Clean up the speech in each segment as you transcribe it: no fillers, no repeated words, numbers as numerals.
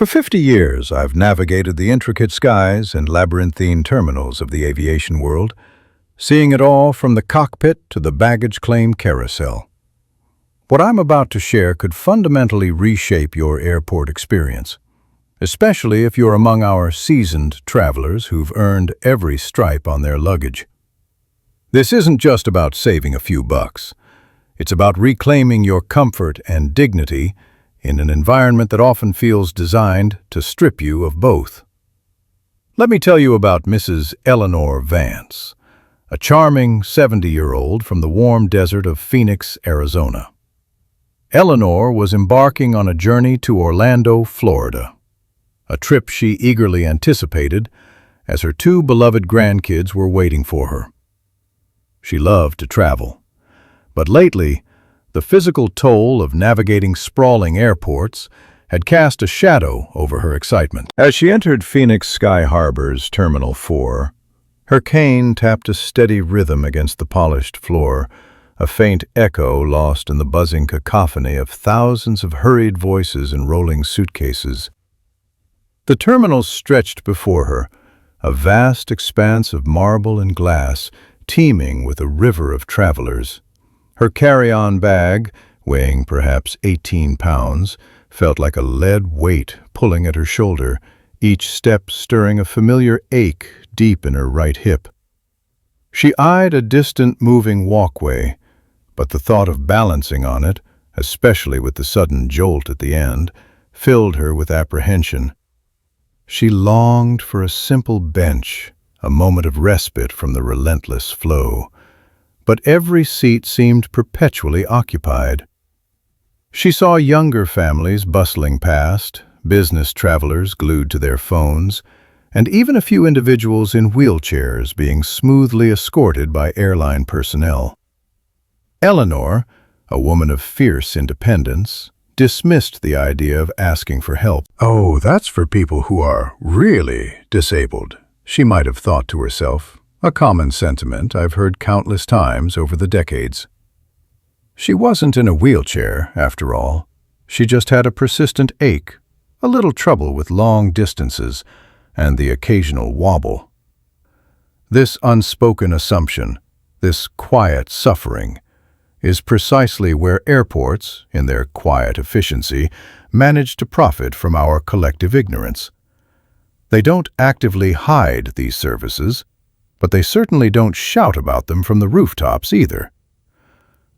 For 50 years, I've navigated the intricate skies and labyrinthine terminals of the aviation world, seeing it all from the cockpit to the baggage claim carousel. What I'm about to share could fundamentally reshape your airport experience, especially if you're among our seasoned travelers who've earned every stripe on their luggage. This isn't just about saving a few bucks. It's about reclaiming your comfort and dignity in an environment that often feels designed to strip you of both. Let me tell you about Mrs. Eleanor Vance, a charming 70-year-old from the warm desert of Phoenix, Arizona. Eleanor was embarking on a journey to Orlando, Florida, a trip she eagerly anticipated as her two beloved grandkids were waiting for her. She loved to travel, but lately, the physical toll of navigating sprawling airports had cast a shadow over her excitement. As she entered Phoenix Sky Harbor's Terminal 4, her cane tapped a steady rhythm against the polished floor, a faint echo lost in the buzzing cacophony of thousands of hurried voices and rolling suitcases. The terminal stretched before her, a vast expanse of marble and glass, teeming with a river of travelers. Her carry-on bag, weighing perhaps 18 pounds, felt like a lead weight pulling at her shoulder, each step stirring a familiar ache deep in her right hip. She eyed a distant moving walkway, but the thought of balancing on it, especially with the sudden jolt at the end, filled her with apprehension. She longed for a simple bench, a moment of respite from the relentless flow. But every seat seemed perpetually occupied. She saw younger families bustling past, business travelers glued to their phones, and even a few individuals in wheelchairs being smoothly escorted by airline personnel. Eleanor, a woman of fierce independence, dismissed the idea of asking for help. "Oh, that's for people who are really disabled," she might have thought to herself. A common sentiment I've heard countless times over the decades. She wasn't in a wheelchair, after all. She just had a persistent ache, a little trouble with long distances, and the occasional wobble. This unspoken assumption, this quiet suffering, is precisely where airports, in their quiet efficiency, manage to profit from our collective ignorance. They don't actively hide these services, but they certainly don't shout about them from the rooftops either.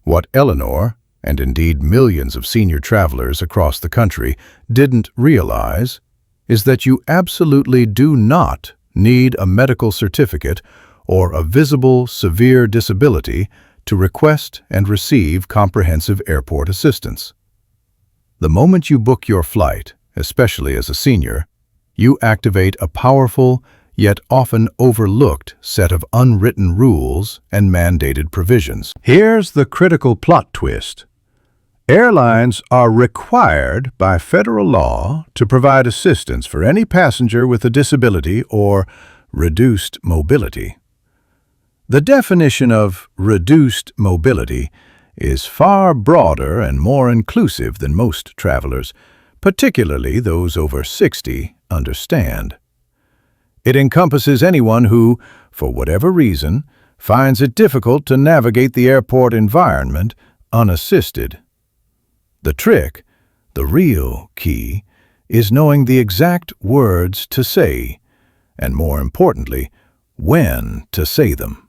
What Eleanor, and indeed millions of senior travelers across the country, didn't realize is that you absolutely do not need a medical certificate or a visible severe disability to request and receive comprehensive airport assistance. The moment you book your flight, especially as a senior, you activate a powerful, yet often overlooked set of unwritten rules and mandated provisions. Here's the critical plot twist. Airlines are required by federal law to provide assistance for any passenger with a disability or reduced mobility. The definition of reduced mobility is far broader and more inclusive than most travelers, particularly those over 60, understand. It encompasses anyone who, for whatever reason, finds it difficult to navigate the airport environment unassisted. The trick, the real key, is knowing the exact words to say, and more importantly, when to say them.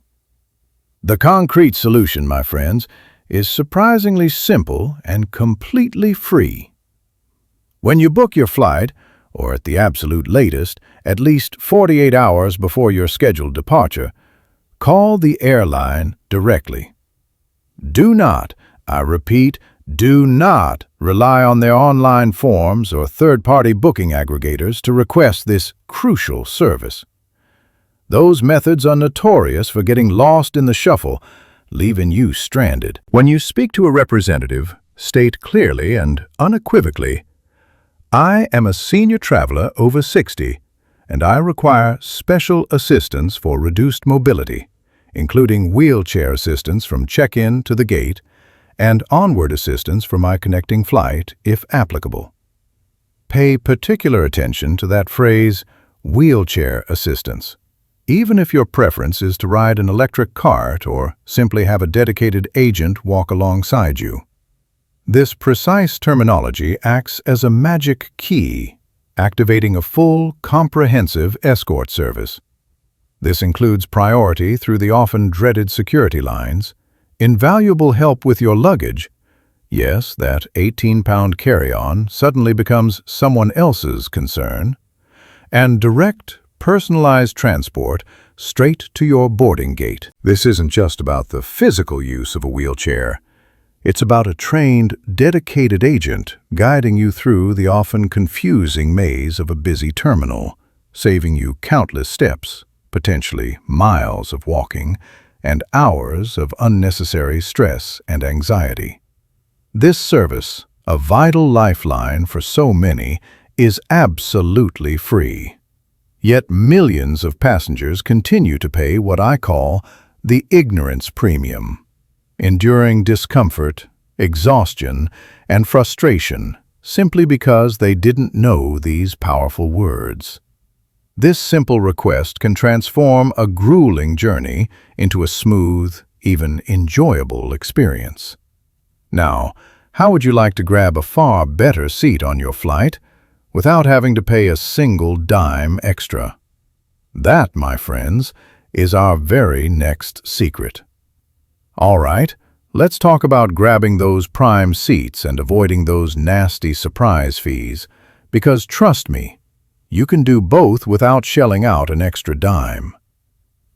The concrete solution, my friends, is surprisingly simple and completely free. When you book your flight, or at the absolute latest, at least 48 hours before your scheduled departure, call the airline directly. Do not, I repeat, do not rely on their online forms or third-party booking aggregators to request this crucial service. Those methods are notorious for getting lost in the shuffle, leaving you stranded. When you speak to a representative, state clearly and unequivocally, "I am a senior traveler over 60, and I require special assistance for reduced mobility, including wheelchair assistance from check-in to the gate, and onward assistance for my connecting flight, if applicable." Pay particular attention to that phrase, wheelchair assistance. Even if your preference is to ride an electric cart or simply have a dedicated agent walk alongside you. This precise terminology acts as a magic key, activating a full, comprehensive escort service. This includes priority through the often dreaded security lines, invaluable help with your luggage. Yes, that 18-pound carry-on suddenly becomes someone else's concern, and direct, personalized transport straight to your boarding gate. This isn't just about the physical use of a wheelchair. It's about a trained, dedicated agent guiding you through the often confusing maze of a busy terminal, saving you countless steps, potentially miles of walking, and hours of unnecessary stress and anxiety. This service, a vital lifeline for so many, is absolutely free. Yet millions of passengers continue to pay what I call the ignorance premium, enduring discomfort, exhaustion, and frustration simply because they didn't know these powerful words. This simple request can transform a grueling journey into a smooth, even enjoyable experience. Now, how would you like to grab a far better seat on your flight without having to pay a single dime extra? That, my friends, is our very next secret. All right, let's talk about grabbing those prime seats and avoiding those nasty surprise fees, because trust me, you can do both without shelling out an extra dime.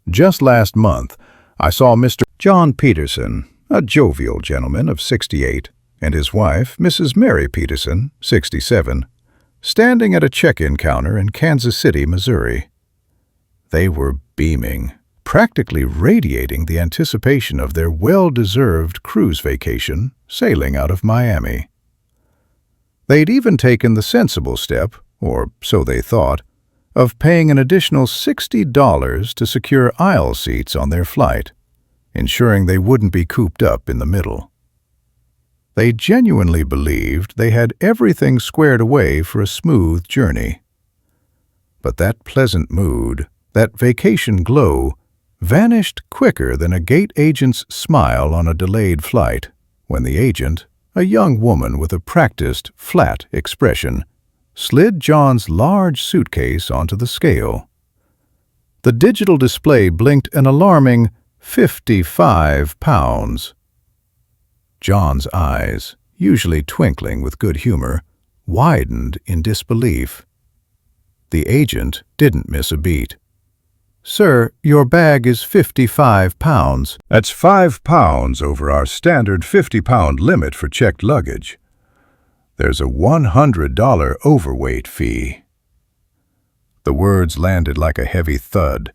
Just last month, I saw Mr. John Peterson, a jovial gentleman of 68, and his wife, Mrs. Mary Peterson, 67, standing at a check-in counter in Kansas City, Missouri. They were beaming, practically radiating the anticipation of their well-deserved cruise vacation sailing out of Miami. They'd even taken the sensible step, or so they thought, of paying an additional $60 to secure aisle seats on their flight, ensuring they wouldn't be cooped up in the middle. They genuinely believed they had everything squared away for a smooth journey. But that pleasant mood, that vacation glow, vanished quicker than a gate agent's smile on a delayed flight, when the agent, a young woman with a practiced, flat expression, slid John's large suitcase onto the scale. The digital display blinked an alarming 55 pounds. John's eyes, usually twinkling with good humor, widened in disbelief. The agent didn't miss a beat. "Sir, your bag is 55 pounds. That's 5 pounds over our standard 50-pound limit for checked luggage. There's a $100 overweight fee." The words landed like a heavy thud,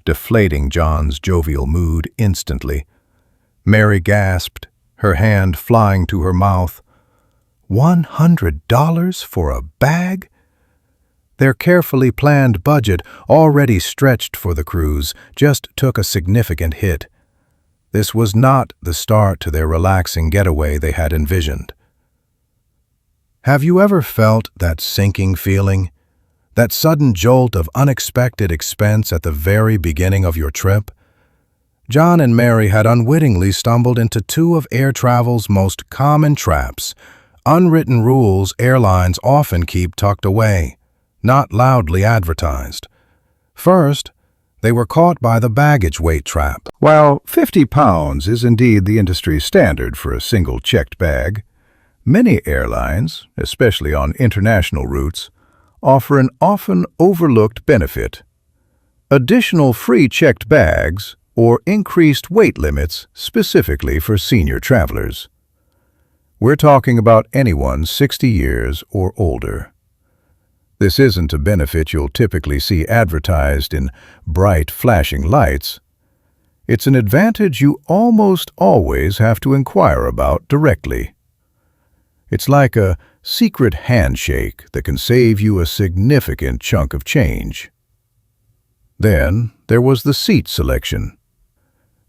deflating John's jovial mood instantly. Mary gasped, her hand flying to her mouth. $100 for a bag? Their carefully planned budget, already stretched for the cruise, just took a significant hit. This was not the start to their relaxing getaway they had envisioned. Have you ever felt that sinking feeling? That sudden jolt of unexpected expense at the very beginning of your trip? John and Mary had unwittingly stumbled into two of air travel's most common traps, unwritten rules airlines often keep tucked away, not loudly advertised. First, they were caught by the baggage weight trap. While 50 pounds is indeed the industry standard for a single checked bag, many airlines, especially on international routes, offer an often overlooked benefit: additional free checked bags or increased weight limits specifically for senior travelers. We're talking about anyone 60 years or older. This isn't a benefit you'll typically see advertised in bright, flashing lights. It's an advantage you almost always have to inquire about directly. It's like a secret handshake that can save you a significant chunk of change. Then there was the seat selection.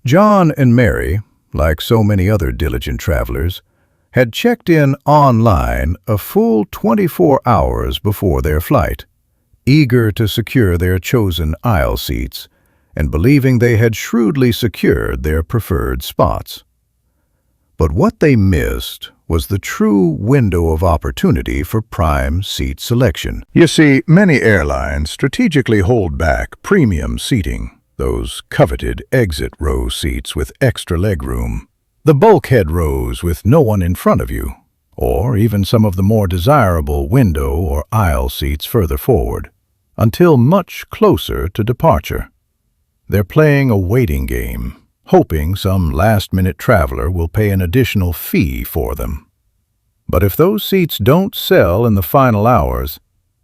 John and Mary, like so many other diligent travelers, had checked in online a full 24 hours before their flight, eager to secure their chosen aisle seats and believing they had shrewdly secured their preferred spots. But what they missed was the true window of opportunity for prime seat selection. You see, many airlines strategically hold back premium seating, those coveted exit row seats with extra legroom, the bulkhead rows with no one in front of you, or even some of the more desirable window or aisle seats further forward, until much closer to departure. They're playing a waiting game, hoping some last-minute traveler will pay an additional fee for them. But if those seats don't sell in the final hours,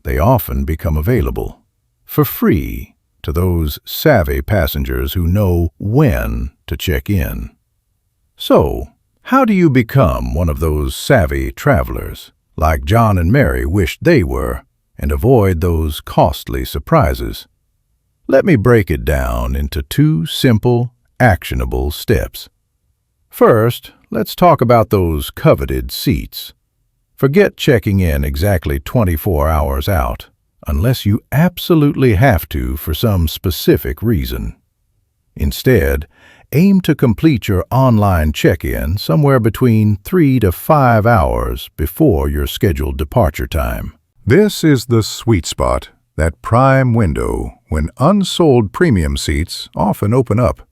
they often become available, for free, to those savvy passengers who know when to check in. So, how do you become one of those savvy travelers, like John and Mary wished they were, and avoid those costly surprises? Let me break it down into 2 simple, actionable steps. First, let's talk about those coveted seats. Forget checking in exactly 24 hours out, unless you absolutely have to for some specific reason. Instead, aim to complete your online check-in somewhere between 3 to 5 hours before your scheduled departure time. This is the sweet spot, that prime window when unsold premium seats often open up.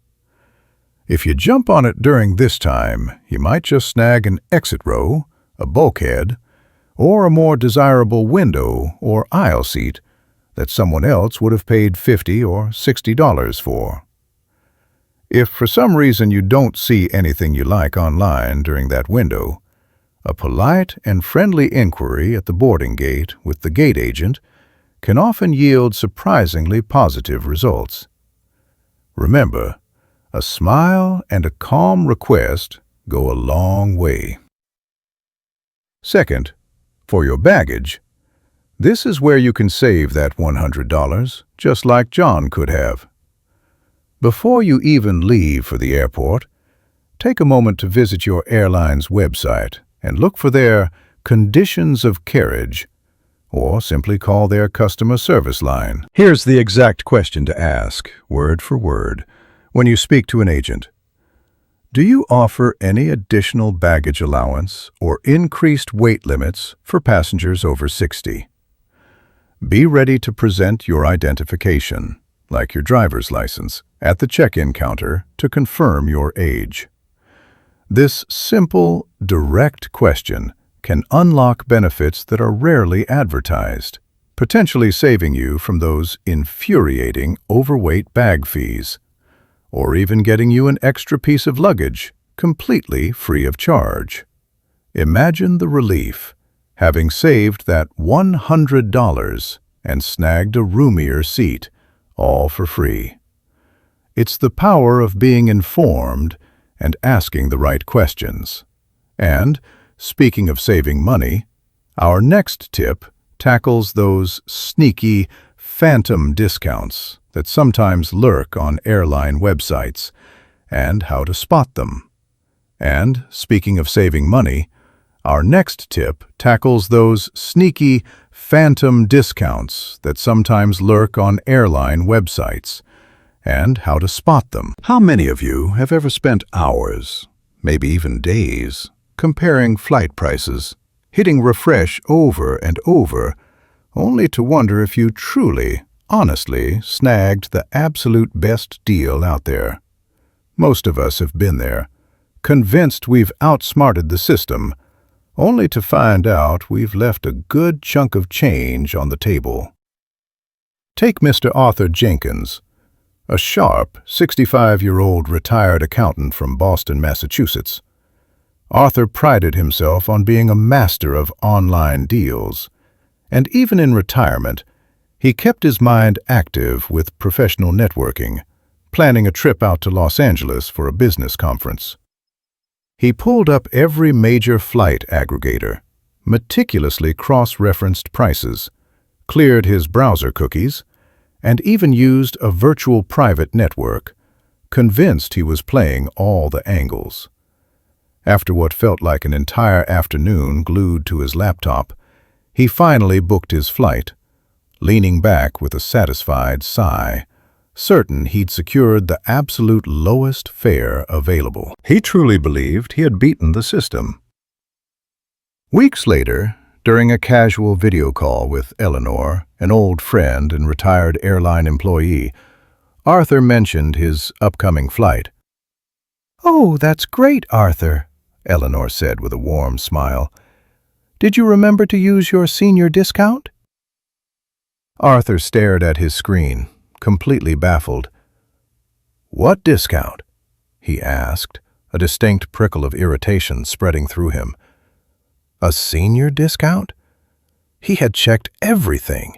If you jump on it during this time, you might just snag an exit row, a bulkhead, or a more desirable window or aisle seat that someone else would have paid $50 or $60 for. If for some reason you don't see anything you like online during that window, a polite and friendly inquiry at the boarding gate with the gate agent can often yield surprisingly positive results. Remember, a smile and a calm request go a long way. Second, for your baggage, this is where you can save that $100, just like John could have. Before you even leave for the airport, take a moment to visit your airline's website and look for their conditions of carriage, or simply call their customer service line. Here's the exact question to ask, word for word, when you speak to an agent. Do you offer any additional baggage allowance or increased weight limits for passengers over 60? Be ready to present your identification, like your driver's license, at the check-in counter to confirm your age. This simple, direct question can unlock benefits that are rarely advertised, potentially saving you from those infuriating overweight bag fees, or even getting you an extra piece of luggage, completely free of charge. Imagine the relief, having saved that $100 and snagged a roomier seat, all for free. It's the power of being informed and asking the right questions. And, speaking of saving money, our next tip tackles those sneaky, phantom discounts that sometimes lurk on airline websites, and how to spot them. And, speaking of saving money, our next tip tackles those sneaky, phantom discounts that sometimes lurk on airline websites, and how to spot them. How many of you have ever spent hours, maybe even days, comparing flight prices, hitting refresh over and over, only to wonder if you truly, honestly snagged the absolute best deal out there? Most of us have been there, convinced we've outsmarted the system, only to find out we've left a good chunk of change on the table. Take Mr. Arthur Jenkins, a sharp, 65-year-old retired accountant from Boston, Massachusetts. Arthur prided himself on being a master of online deals, and even in retirement, he kept his mind active with professional networking, planning a trip out to Los Angeles for a business conference. He pulled up every major flight aggregator, meticulously cross-referenced prices, cleared his browser cookies, and even used a virtual private network, convinced he was playing all the angles. After what felt like an entire afternoon glued to his laptop, he finally booked his flight, leaning back with a satisfied sigh, certain he'd secured the absolute lowest fare available. He truly believed he had beaten the system. Weeks later, during a casual video call with Eleanor, an old friend and retired airline employee, Arthur mentioned his upcoming flight. "Oh, that's great, Arthur," Eleanor said with a warm smile. "Did you remember to use your senior discount?" Arthur stared at his screen, completely baffled. "What discount?" he asked, a distinct prickle of irritation spreading through him. A senior discount? He had checked everything.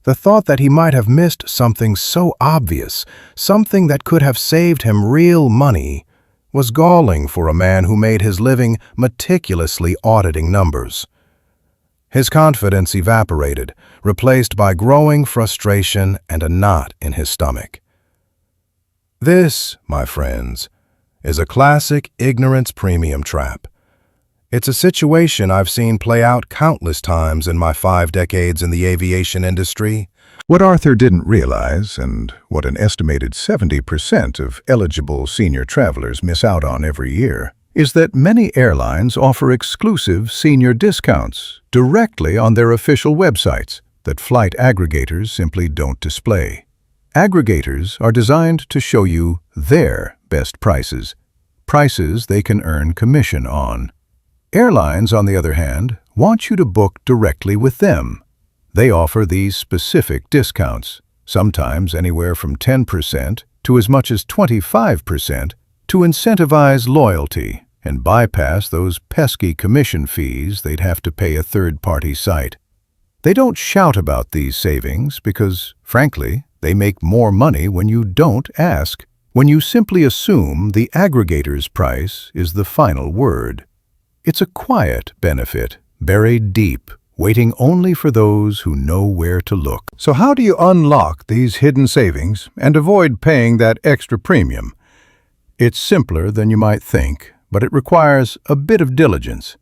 The thought that he might have missed something so obvious, something that could have saved him real money, was galling for a man who made his living meticulously auditing numbers. His confidence evaporated, replaced by growing frustration and a knot in his stomach. This, my friends, is a classic ignorance premium trap. It's a situation I've seen play out countless times in my 5 decades in the aviation industry. What Arthur didn't realize, and what an estimated 70% of eligible senior travelers miss out on every year, is that many airlines offer exclusive senior discounts directly on their official websites that flight aggregators simply don't display. Aggregators are designed to show you their best prices, prices they can earn commission on. Airlines, on the other hand, want you to book directly with them. They offer these specific discounts, sometimes anywhere from 10% to as much as 25%, to incentivize loyalty and bypass those pesky commission fees they'd have to pay a third-party site. They don't shout about these savings because, frankly, they make more money when you don't ask, when you simply assume the aggregator's price is the final word. It's a quiet benefit, buried deep, waiting only for those who know where to look. So how do you unlock these hidden savings and avoid paying that extra premium? It's simpler than you might think, but it requires a bit of diligence.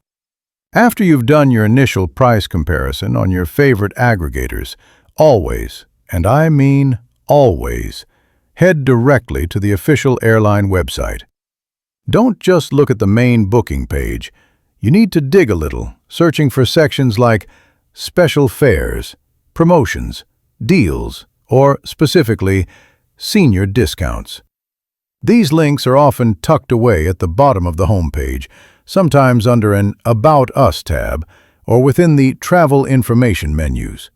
After you've done your initial price comparison on your favorite aggregators, always, and I mean always, head directly to the official airline website. Don't just look at the main booking page. You need to dig a little, searching for sections like special fares, promotions, deals, or specifically, senior discounts. These links are often tucked away at the bottom of the homepage, sometimes under an About Us tab or within the Travel Information menus.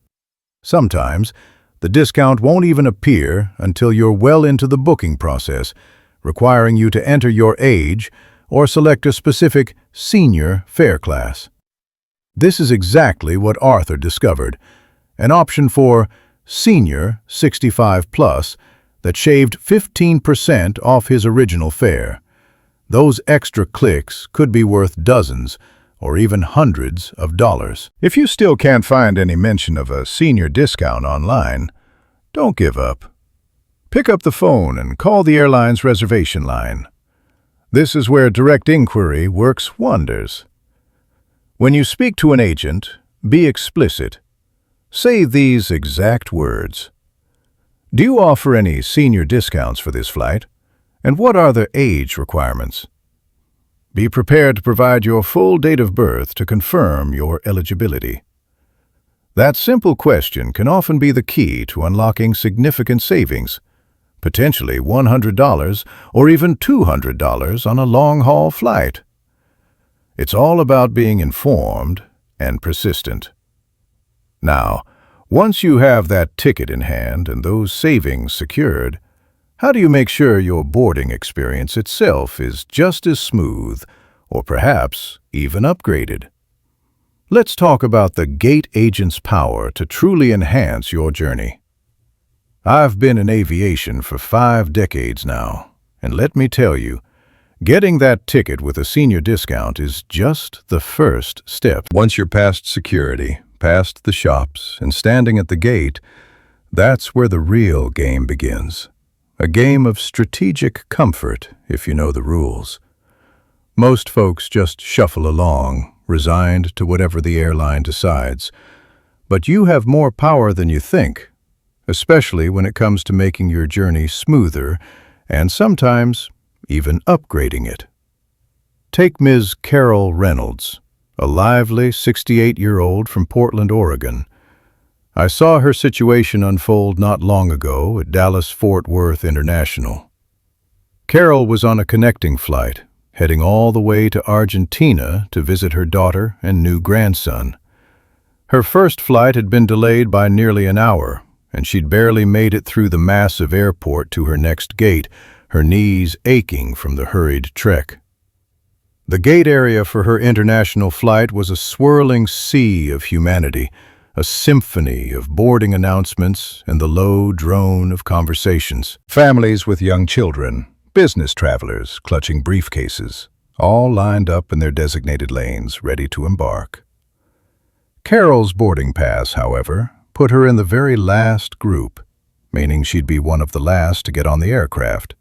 Sometimes, the discount won't even appear until you're well into the booking process, requiring you to enter your age or select a specific senior fare class. This is exactly what Arthur discovered, an option for senior 65 plus that shaved 15% off his original fare. Those extra clicks could be worth dozens or even hundreds of dollars. If you still can't find any mention of a senior discount online, don't give up. Pick up the phone and call the airline's reservation line. This is where direct inquiry works wonders. When you speak to an agent, be explicit. Say these exact words. Do you offer any senior discounts for this flight? And what are the age requirements? Be prepared to provide your full date of birth to confirm your eligibility. That simple question can often be the key to unlocking significant savings, potentially $100 or even $200 on a long-haul flight. It's all about being informed and persistent. Now, once you have that ticket in hand and those savings secured, how do you make sure your boarding experience itself is just as smooth, or perhaps even upgraded? Let's talk about the gate agent's power to truly enhance your journey. I've been in aviation for 5 decades now, and let me tell you, getting that ticket with a senior discount is just the first step. Once you're past security, past the shops, and standing at the gate, that's where the real game begins. A game of strategic comfort, if you know the rules. Most folks just shuffle along, resigned to whatever the airline decides. But you have more power than you think, especially when it comes to making your journey smoother and sometimes even upgrading it. Take Ms. Carol Reynolds, a lively 68-year-old from Portland, Oregon. I saw her situation unfold not long ago at Dallas-Fort Worth International. Carol was on a connecting flight, heading all the way to Argentina to visit her daughter and new grandson. Her first flight had been delayed by nearly an hour, and she'd barely made it through the massive airport to her next gate, her knees aching from the hurried trek. The gate area for her international flight was a swirling sea of humanity, a symphony of boarding announcements and the low drone of conversations. Families with young children, business travelers clutching briefcases, all lined up in their designated lanes, ready to embark. Carol's boarding pass, however, put her in the very last group, meaning she'd be one of the last to get on the aircraft.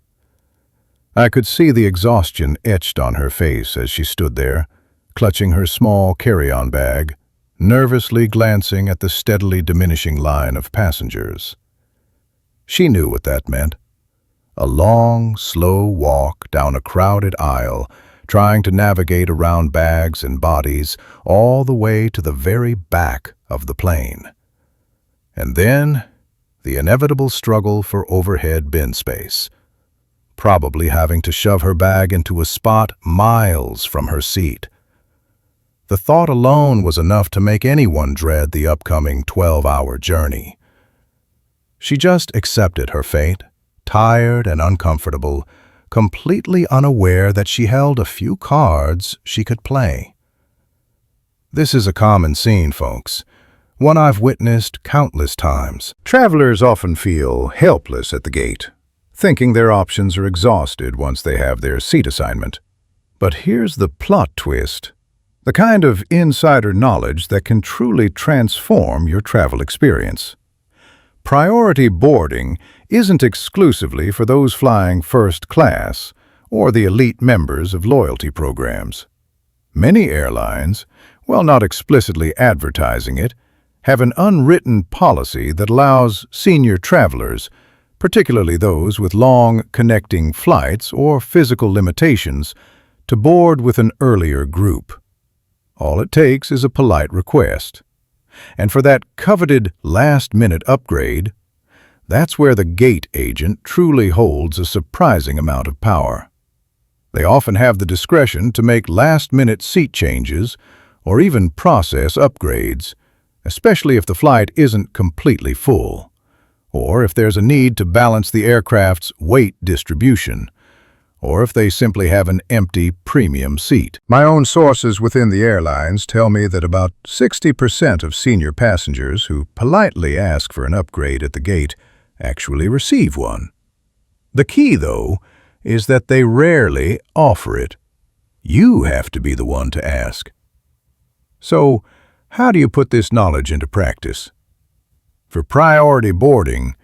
I could see the exhaustion etched on her face as she stood there, clutching her small carry-on bag, nervously glancing at the steadily diminishing line of passengers. She knew what that meant. A long, slow walk down a crowded aisle, trying to navigate around bags and bodies all the way to the very back of the plane. And then, the inevitable struggle for overhead bin space, probably having to shove her bag into a spot miles from her seat. The thought alone was enough to make anyone dread the upcoming 12-hour journey. She just accepted her fate, tired and uncomfortable, completely unaware that she held a few cards she could play. This is a common scene, folks, one I've witnessed countless times. Travelers often feel helpless at the gate, thinking their options are exhausted once they have their seat assignment. But here's the plot twist, the kind of insider knowledge that can truly transform your travel experience. Priority boarding isn't exclusively for those flying first class or the elite members of loyalty programs. Many airlines, while not explicitly advertising it, have an unwritten policy that allows senior travelers, particularly those with long connecting flights or physical limitations, to board with an earlier group. All it takes is a polite request. And for that coveted last-minute upgrade, that's where the gate agent truly holds a surprising amount of power. They often have the discretion to make last-minute seat changes or even process upgrades, especially if the flight isn't completely full, or if there's a need to balance the aircraft's weight distribution, or if they simply have an empty premium seat. My own sources within the airlines tell me that about 60% of senior passengers who politely ask for an upgrade at the gate actually receive one. The key, though, is that they rarely offer it. You have to be the one to ask. So, how do you put this knowledge into practice? For priority boarding,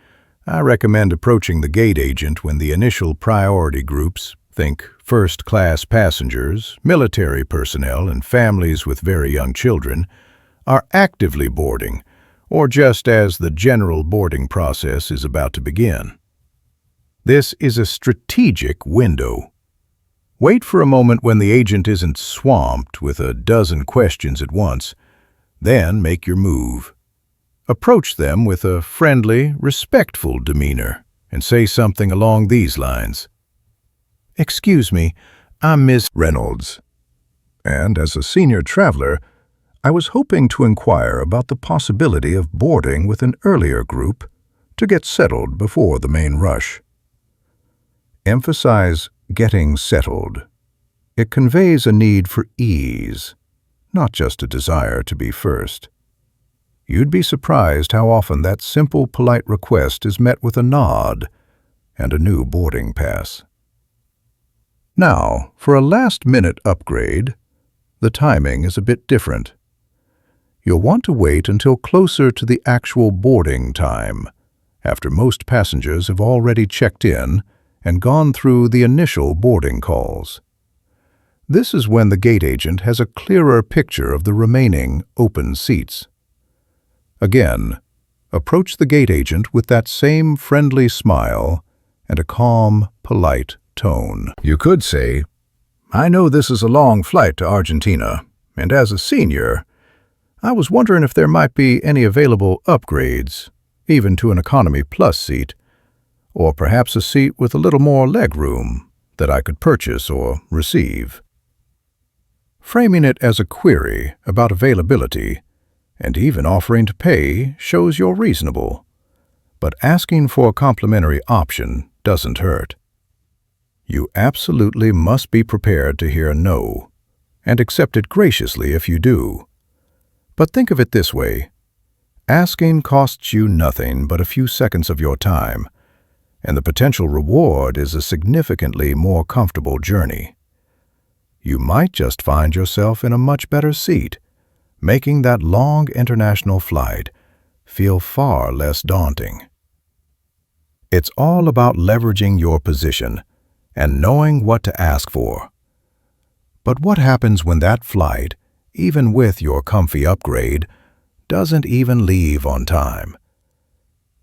I recommend approaching the gate agent when the initial priority groups, think first-class passengers, military personnel, and families with very young children, are actively boarding, or just as the general boarding process is about to begin. This is a strategic window. Wait for a moment when the agent isn't swamped with a dozen questions at once, then make your move. Approach them with a friendly, respectful demeanor and say something along these lines. "Excuse me, I'm Ms. Reynolds, and as a senior traveler, I was hoping to inquire about the possibility of boarding with an earlier group to get settled before the main rush." Emphasize getting settled. It conveys a need for ease, not just a desire to be first. You'd be surprised how often that simple, polite request is met with a nod and a new boarding pass. Now, for a last-minute upgrade, the timing is a bit different. You'll want to wait until closer to the actual boarding time, after most passengers have already checked in and gone through the initial boarding calls. This is when the gate agent has a clearer picture of the remaining open seats. Again, approach the gate agent with that same friendly smile and a calm, polite tone. You could say, "I know this is a long flight to Argentina, and as a senior, I was wondering if there might be any available upgrades, even to an economy plus seat, or perhaps a seat with a little more leg room that I could purchase or receive." Framing it as a query about availability and even offering to pay shows you're reasonable, but asking for a complimentary option doesn't hurt. You absolutely must be prepared to hear no, and accept it graciously if you do. But think of it this way. Asking costs you nothing but a few seconds of your time, and the potential reward is a significantly more comfortable journey. You might just find yourself in a much better seat, making that long international flight feel far less daunting. It's all about leveraging your position and knowing what to ask for. But what happens when that flight, even with your comfy upgrade, doesn't even leave on time?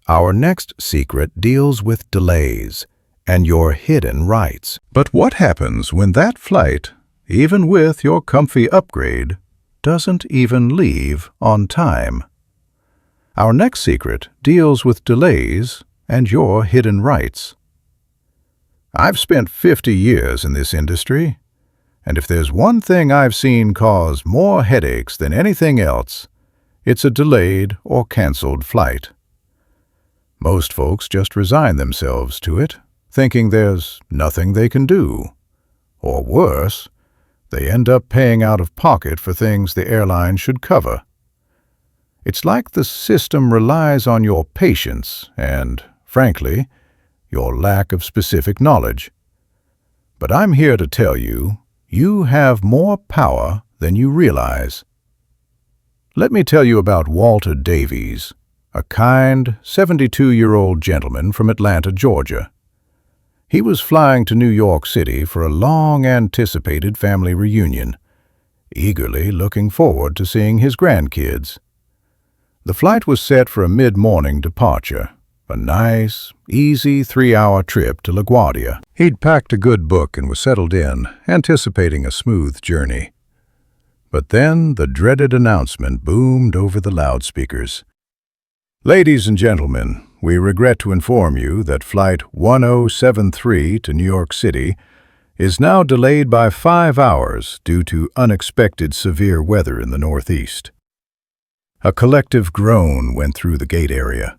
Our next secret deals with delays and your hidden rights. But what happens when that flight, even with your comfy upgrade, doesn't even leave on time? Our next secret deals with delays and your hidden rights. I've spent 50 years in this industry, and if there's one thing I've seen cause more headaches than anything else, it's a delayed or canceled flight. Most folks just resign themselves to it, thinking there's nothing they can do. Or worse, they end up paying out of pocket for things the airline should cover. It's like the system relies on your patience and, frankly, your lack of specific knowledge. But I'm here to tell you, you have more power than you realize. Let me tell you about Walter Davies, a kind, 72-year-old gentleman from Atlanta, Georgia. He was flying to New York City for a long-anticipated family reunion, eagerly looking forward to seeing his grandkids. The flight was set for a mid-morning departure, a nice, easy 3-hour trip to LaGuardia. He'd packed a good book and was settled in, anticipating a smooth journey. But then the dreaded announcement boomed over the loudspeakers. "Ladies and gentlemen, we regret to inform you that Flight 1073 to New York City is now delayed by 5 hours due to unexpected severe weather in the Northeast." A collective groan went through the gate area.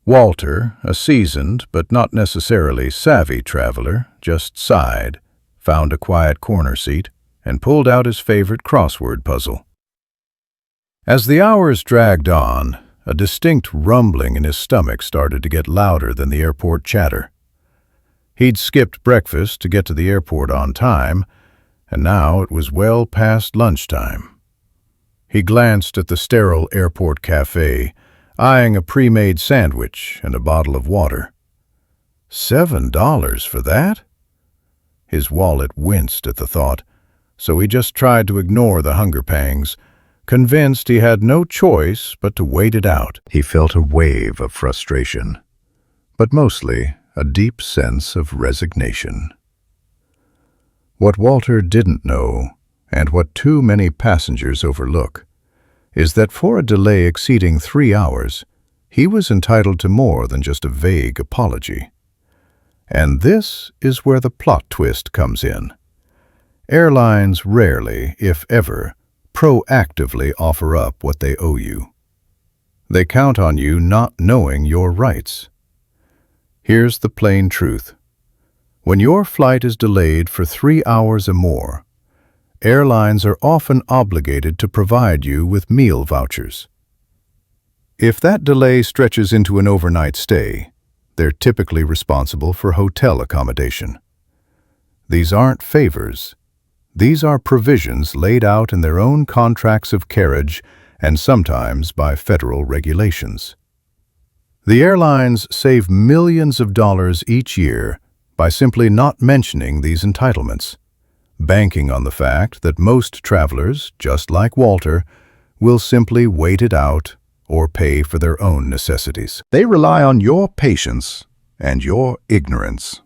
Walter, a seasoned but not necessarily savvy traveler, just sighed, found a quiet corner seat, and pulled out his favorite crossword puzzle. As the hours dragged on, a distinct rumbling in his stomach started to get louder than the airport chatter. He'd skipped breakfast to get to the airport on time, and now it was well past lunchtime. He glanced at the sterile airport cafe, eyeing a pre-made sandwich and a bottle of water. $7 for that? His wallet winced at the thought, so he just tried to ignore the hunger pangs, convinced he had no choice but to wait it out. He felt a wave of frustration, but mostly a deep sense of resignation. What Walter didn't know, and what too many passengers overlook, is that for a delay exceeding 3 hours, he was entitled to more than just a vague apology. And this is where the plot twist comes in. Airlines rarely, if ever, proactively offer up what they owe you. They count on you not knowing your rights. Here's the plain truth. When your flight is delayed for 3 hours or more, airlines are often obligated to provide you with meal vouchers. If that delay stretches into an overnight stay, they're typically responsible for hotel accommodation. These aren't favors. These are provisions laid out in their own contracts of carriage and sometimes by federal regulations. The airlines save millions of dollars each year by simply not mentioning these entitlements. banking on the fact that most travelers, just like Walter, will simply wait it out or pay for their own necessities. They rely on your patience and your ignorance.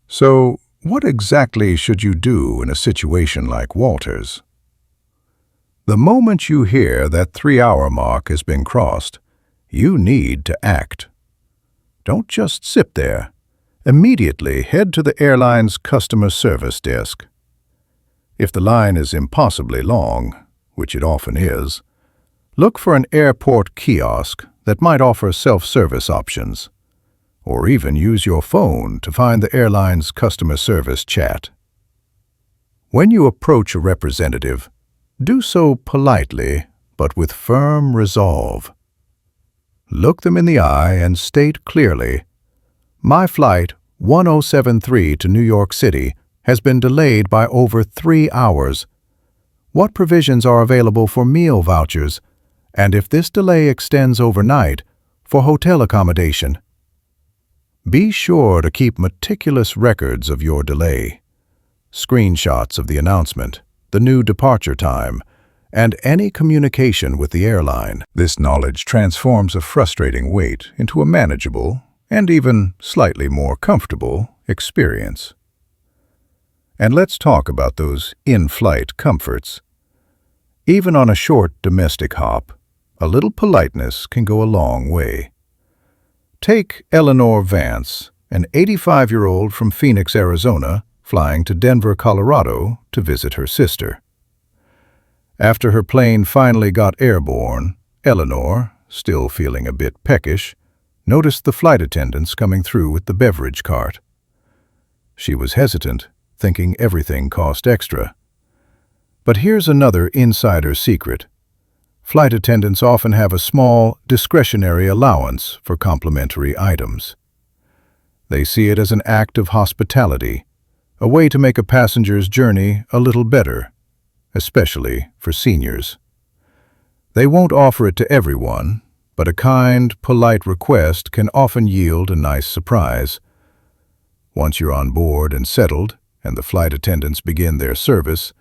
So, what exactly should you do in a situation like Walter's? The moment you hear that 3-hour mark has been crossed, you need to act. Don't just sit there. Immediately head to the airline's customer service desk. If the line is impossibly long, which it often is, look for an airport kiosk that might offer self-service options, or even use your phone to find the airline's customer service chat. When you approach a representative, do so politely but with firm resolve. Look them in the eye and state clearly, "My flight 1073 to New York City has been delayed by over 3 hours. What provisions are available for meal vouchers, and if this delay extends overnight, for hotel accommodation?" Be sure to keep meticulous records of your delay, screenshots of the announcement, the new departure time, and any communication with the airline. This knowledge transforms a frustrating wait into a manageable and even slightly more comfortable experience. And let's talk about those in-flight comforts. Even on a short domestic hop, a little politeness can go a long way. Take Eleanor Vance, an 85-year-old from Phoenix, Arizona, flying to Denver, Colorado to visit her sister. After her plane finally got airborne, Eleanor, still feeling a bit peckish, noticed the flight attendants coming through with the beverage cart. She was hesitant, thinking everything cost extra. But here's another insider secret. Flight attendants often have a small, discretionary allowance for complimentary items. They see it as an act of hospitality, a way to make a passenger's journey a little better, especially for seniors. They won't offer it to everyone, but a kind, polite request can often yield a nice surprise. Once you're on board and settled, and the flight attendants begin their service,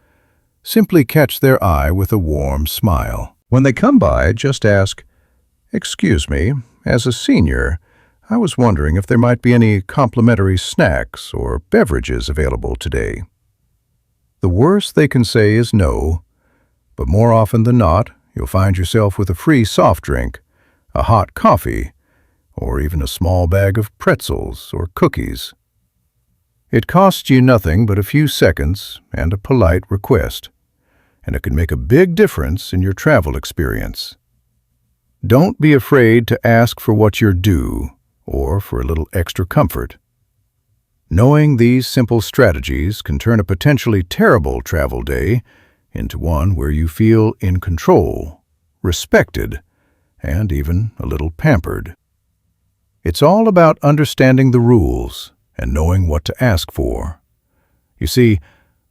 simply catch their eye with a warm smile. When they come by, just ask, "Excuse me, as a senior, I was wondering if there might be any complimentary snacks or beverages available today." The worst they can say is no, but more often than not, you'll find yourself with a free soft drink, a hot coffee, or even a small bag of pretzels or cookies. It costs you nothing but a few seconds and a polite request, and it can make a big difference in your travel experience. Don't be afraid to ask for what you're due, or for a little extra comfort. Knowing these simple strategies can turn a potentially terrible travel day into one where you feel in control, respected, and even a little pampered. It's all about understanding the rules and knowing what to ask for. You see,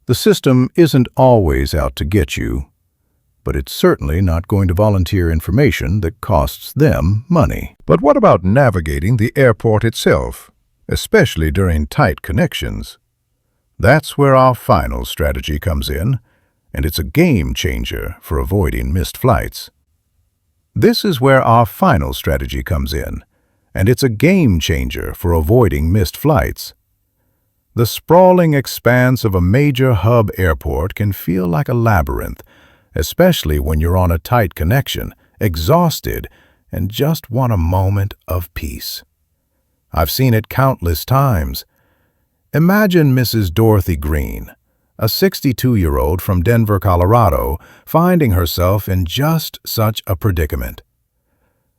the system isn't always out to get you, but it's certainly not going to volunteer information that costs them money. But what about navigating the airport itself, especially during tight connections? That's where our final strategy comes in, and it's a game changer for avoiding missed flights. This is where our final strategy comes in, and it's a game changer for avoiding missed flights. The sprawling expanse of a major hub airport can feel like a labyrinth, especially when you're on a tight connection, exhausted, and just want a moment of peace. I've seen it countless times. Imagine Mrs. Dorothy Green, a 62-year-old from Denver, Colorado, finding herself in just such a predicament.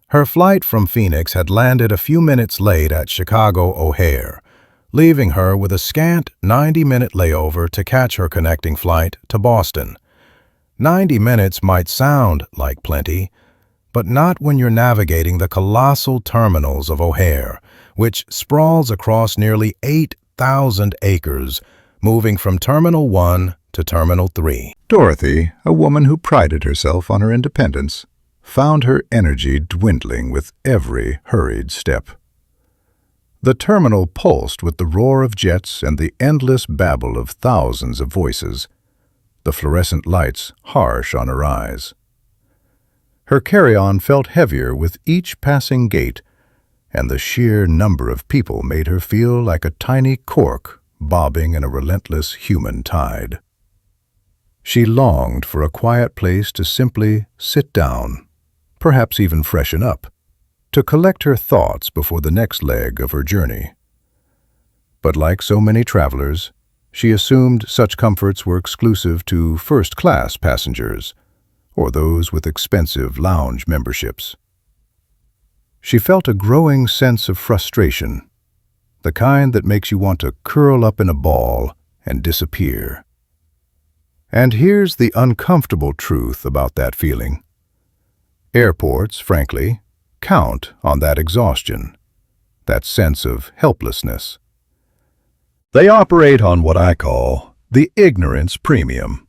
Her flight from Phoenix had landed a few minutes late at Chicago O'Hare, leaving her with a scant 90-minute layover to catch her connecting flight to Boston. 90 minutes might sound like plenty, but not when you're navigating the colossal terminals of O'Hare, which sprawls across nearly 8,000 acres, moving from Terminal 1 to Terminal 3. Dorothy, a woman who prided herself on her independence, found her energy dwindling with every hurried step. The terminal pulsed with the roar of jets and the endless babble of thousands of voices, the fluorescent lights harsh on her eyes. Her carry-on felt heavier with each passing gate, and the sheer number of people made her feel like a tiny cork bobbing in a relentless human tide. She longed for a quiet place to simply sit down, perhaps even freshen up, to collect her thoughts before the next leg of her journey. But like so many travelers, she assumed such comforts were exclusive to first-class passengers or those with expensive lounge memberships. She felt a growing sense of frustration, the kind that makes you want to curl up in a ball and disappear. And here's the uncomfortable truth about that feeling. Airports, frankly, count on that exhaustion, that sense of helplessness. They operate on what I call the ignorance premium.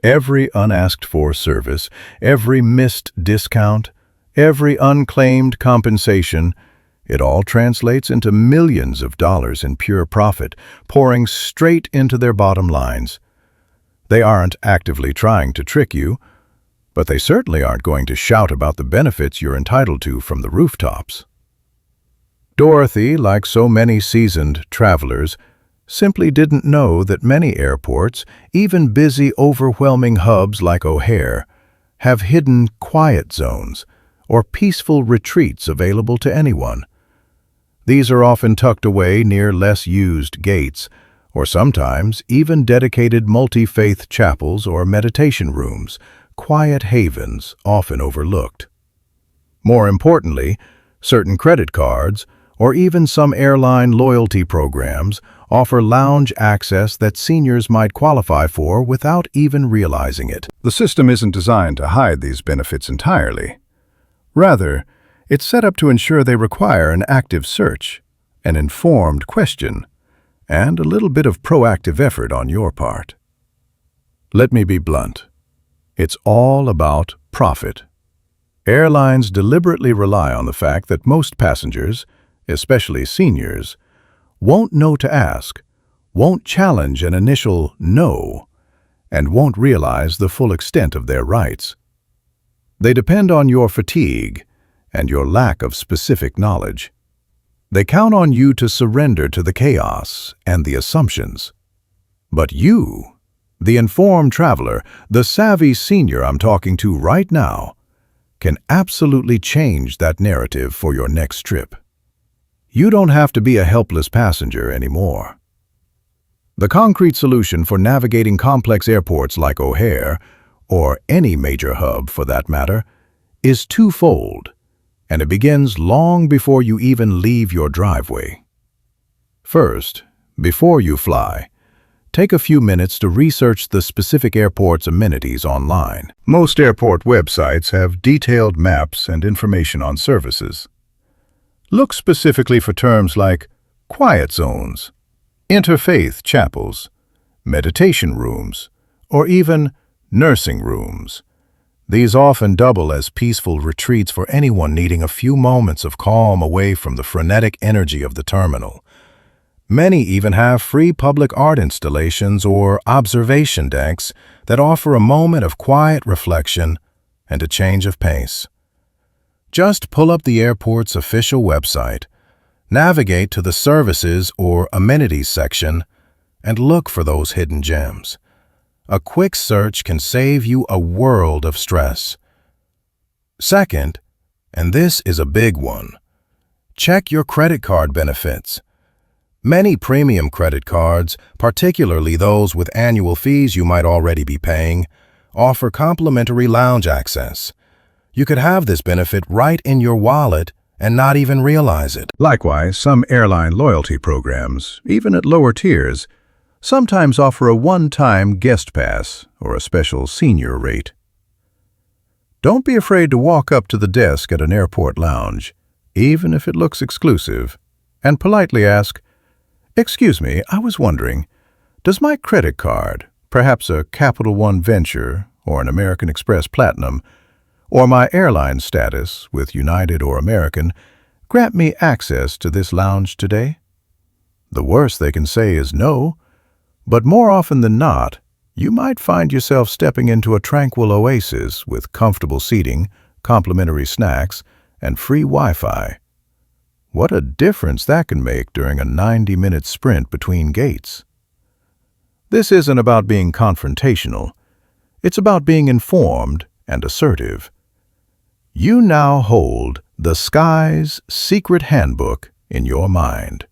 Every unasked-for service, every missed discount, every unclaimed compensation, it all translates into millions of dollars in pure profit, pouring straight into their bottom lines. They aren't actively trying to trick you, but they certainly aren't going to shout about the benefits you're entitled to from the rooftops. Dorothy, like so many seasoned travelers, simply didn't know that many airports, even busy, overwhelming hubs like O'Hare, have hidden quiet zones or peaceful retreats available to anyone. These are often tucked away near less used gates, or sometimes even dedicated multi-faith chapels or meditation rooms, quiet havens often overlooked. More importantly, certain credit cards, or even some airline loyalty programs, offer lounge access that seniors might qualify for without even realizing it. The system isn't designed to hide these benefits entirely. Rather, it's set up to ensure they require an active search, an informed question, and a little bit of proactive effort on your part. Let me be blunt. It's all about profit. Airlines deliberately rely on the fact that most passengers, especially seniors, won't know to ask, won't challenge an initial no, and won't realize the full extent of their rights. They depend on your fatigue and your lack of specific knowledge. They count on you to surrender to the chaos and the assumptions. But you, the informed traveler, the savvy senior I'm talking to right now, can absolutely change that narrative for your next trip. You don't have to be a helpless passenger anymore. The concrete solution for navigating complex airports like O'Hare, or any major hub for that matter, is twofold, and it begins long before you even leave your driveway. First, before you fly, take a few minutes to research the specific airport's amenities online. Most airport websites have detailed maps and information on services. Look specifically for terms like quiet zones, interfaith chapels, meditation rooms, or even nursing rooms. These often double as peaceful retreats for anyone needing a few moments of calm away from the frenetic energy of the terminal. Many even have free public art installations or observation decks that offer a moment of quiet reflection and a change of pace. Just pull up the airport's official website, navigate to the Services or Amenities section, and look for those hidden gems. A quick search can save you a world of stress. Second, and this is a big one, check your credit card benefits. Many premium credit cards, particularly those with annual fees you might already be paying, offer complimentary lounge access. You could have this benefit right in your wallet and not even realize it. Likewise, some airline loyalty programs, even at lower tiers, sometimes offer a one-time guest pass or a special senior rate. Don't be afraid to walk up to the desk at an airport lounge, even if it looks exclusive, and politely ask, "Excuse me, I was wondering, does my credit card, perhaps a Capital One Venture or an American Express Platinum, or my airline status with United or American, grant me access to this lounge today? The worst they can say is no, but more often than not, you might find yourself stepping into a tranquil oasis with comfortable seating, complimentary snacks, and free Wi-Fi. What a difference that can make during a 90-minute sprint between gates. This isn't about being confrontational. It's about being informed and assertive. You now hold the sky's secret handbook in your mind.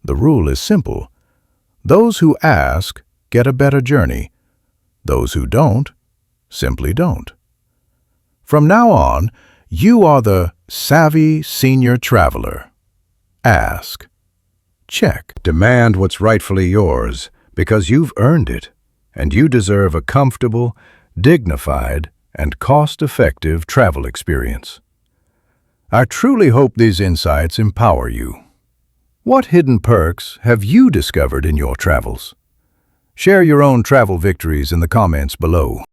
The rule is simple. Those who ask get a better journey. Those who don't, simply don't. From now on, you are the savvy senior traveler. Ask. Check. Demand what's rightfully yours, because you've earned it, and you deserve a comfortable, dignified, and cost-effective travel experience. I truly hope these insights empower you. What hidden perks have you discovered in your travels? Share your own travel victories in the comments below.